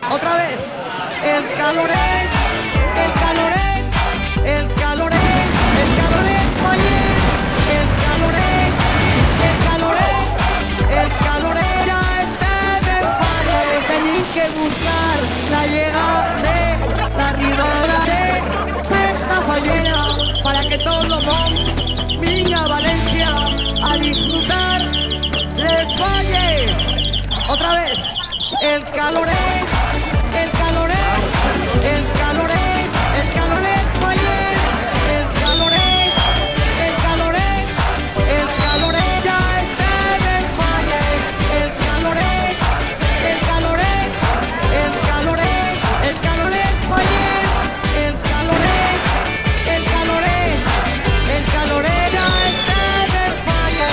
Otra vez, el caloret, el caloret, el caloret, el caloret, oye, el caloret, el caloret, el caloret, ya está en el falle. Tenéis que buscar la llegada de la ribada de esta fallera para que todo mundo venga a Valencia a disfrutar les falle. Otra vez, el caloret. El caloret, el caloret, el caloret, oye, el caloret, el caloret, el caloret, ya está en el falle. El caloret, el caloret, el caloret, el caloret, oye, el caloret, el caloret, el caloret, ya está en el falle.